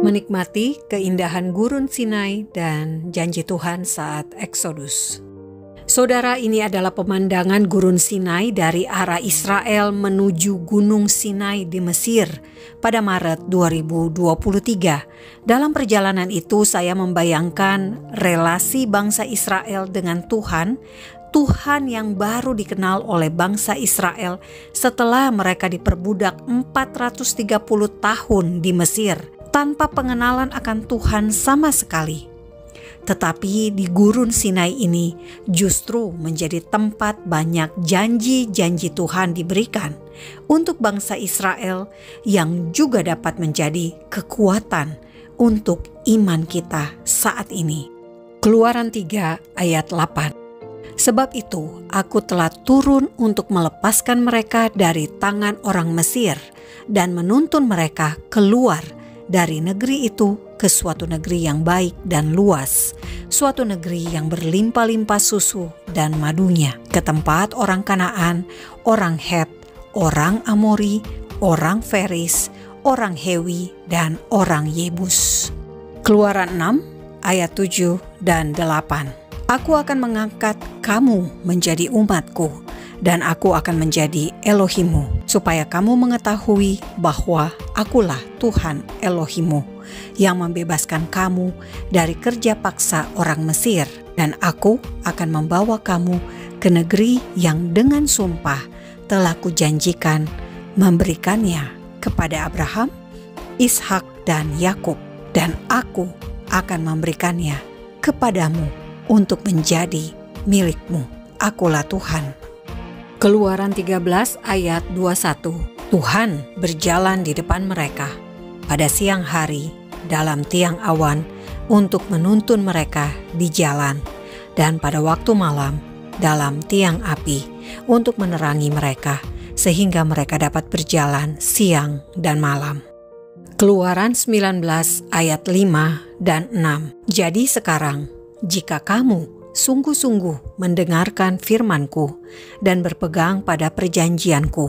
Menikmati keindahan gurun Sinai dan janji Tuhan saat Eksodus. Saudara, ini adalah pemandangan gurun Sinai dari arah Israel menuju Gunung Sinai di Mesir pada Maret 2023. Dalam perjalanan itu saya membayangkan relasi bangsa Israel dengan Tuhan yang baru dikenal oleh bangsa Israel setelah mereka diperbudak 430 tahun di Mesir tanpa pengenalan akan Tuhan sama sekali. Tetapi di gurun Sinai ini justru menjadi tempat banyak janji-janji Tuhan diberikan untuk bangsa Israel yang juga dapat menjadi kekuatan untuk iman kita saat ini. Keluaran 3 ayat 8. Sebab itu aku telah turun untuk melepaskan mereka dari tangan orang Mesir dan menuntun mereka keluar dari negeri itu ke suatu negeri yang baik dan luas, suatu negeri yang berlimpah-limpah susu dan madunya, ke tempat orang Kanaan, orang Het, orang Amori, orang Feris, orang Hewi, dan orang Yebus. Keluaran 6 ayat 7 dan 8. Aku akan mengangkat kamu menjadi umatku, dan aku akan menjadi Elohimmu, supaya kamu mengetahui bahwa akulah Tuhan Elohimmu, yang membebaskan kamu dari kerja paksa orang Mesir, dan aku akan membawa kamu ke negeri yang dengan sumpah telah kujanjikan memberikannya kepada Abraham, Ishak, dan Yakub, dan aku akan memberikannya kepadamu untuk menjadi milikmu. Akulah Tuhan. Keluaran 13 ayat 21. Tuhan berjalan di depan mereka pada siang hari dalam tiang awan untuk menuntun mereka di jalan, dan pada waktu malam dalam tiang api untuk menerangi mereka sehingga mereka dapat berjalan siang dan malam. Keluaran 19 ayat 5 dan 6. Jadi sekarang jika kamu sungguh-sungguh mendengarkan firman-Ku dan berpegang pada perjanjian-Ku,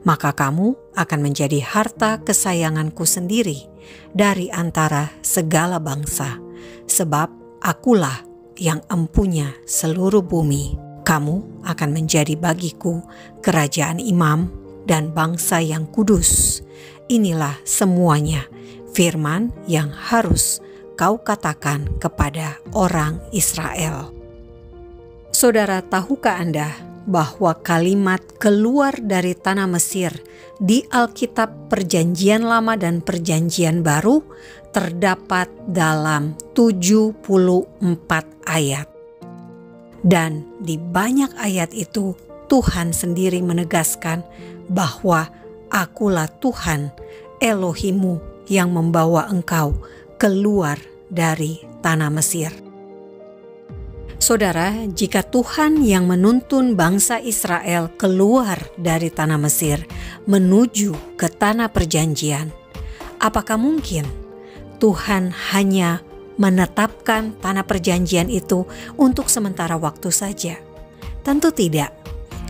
maka kamu akan menjadi harta kesayangan-Ku sendiri dari antara segala bangsa, sebab akulah yang empunya seluruh bumi. Kamu akan menjadi bagiku kerajaan imam dan bangsa yang kudus. Inilah semuanya firman yang harus kau katakan kepada orang Israel. Saudara, tahukah Anda bahwa kalimat keluar dari tanah Mesir di Alkitab Perjanjian Lama dan Perjanjian Baru terdapat dalam 74 ayat. Dan di banyak ayat itu Tuhan sendiri menegaskan bahwa akulah Tuhan Elohimmu yang membawa engkau keluar dari tanah Mesir. Saudara, jika Tuhan yang menuntun bangsa Israel keluar dari tanah Mesir menuju ke tanah perjanjian, apakah mungkin Tuhan hanya menetapkan tanah perjanjian itu untuk sementara waktu saja? Tentu tidak,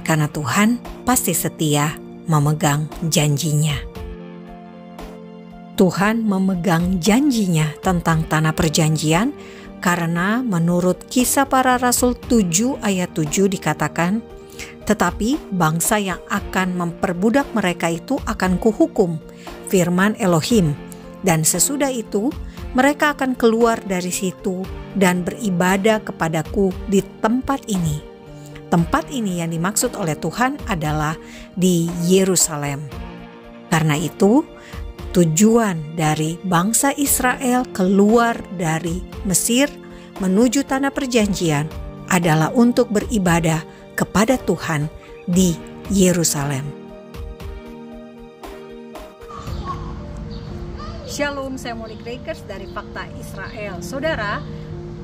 karena Tuhan pasti setia memegang janjinya. Tuhan memegang janjinya tentang tanah perjanjian karena menurut Kisah Para Rasul 7 ayat 7 dikatakan, tetapi bangsa yang akan memperbudak mereka itu akan kuhukum, firman Elohim, dan sesudah itu mereka akan keluar dari situ dan beribadah kepadaku di tempat ini. Tempat ini yang dimaksud oleh Tuhan adalah di Yerusalem. Karena itu, tujuan dari bangsa Israel keluar dari Mesir menuju tanah perjanjian adalah untuk beribadah kepada Tuhan di Yerusalem. Shalom, saya Monique Rakers dari Fakta Israel. Saudara,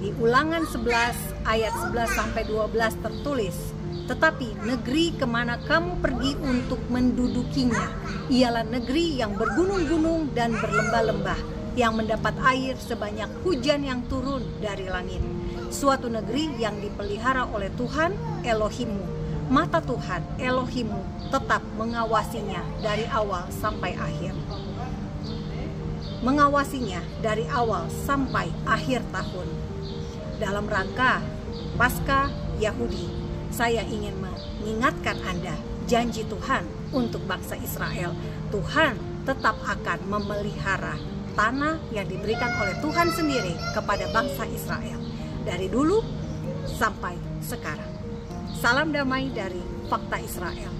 di Ulangan 11 ayat 11 sampai 12 tertulis, tetapi negeri kemana kamu pergi untuk mendudukinya ialah negeri yang bergunung-gunung dan berlembah-lembah, yang mendapat air sebanyak hujan yang turun dari langit. Suatu negeri yang dipelihara oleh Tuhan Elohimmu. Mata Tuhan Elohimmu tetap mengawasinya dari awal sampai akhir. mengawasinya dari awal sampai akhir tahun. Dalam rangka Paskah Yahudi, saya ingin mengingatkan Anda janji Tuhan untuk bangsa Israel. Tuhan tetap akan memelihara tanah yang diberikan oleh Tuhan sendiri kepada bangsa Israel dari dulu sampai sekarang. Salam damai dari Fakta Israel.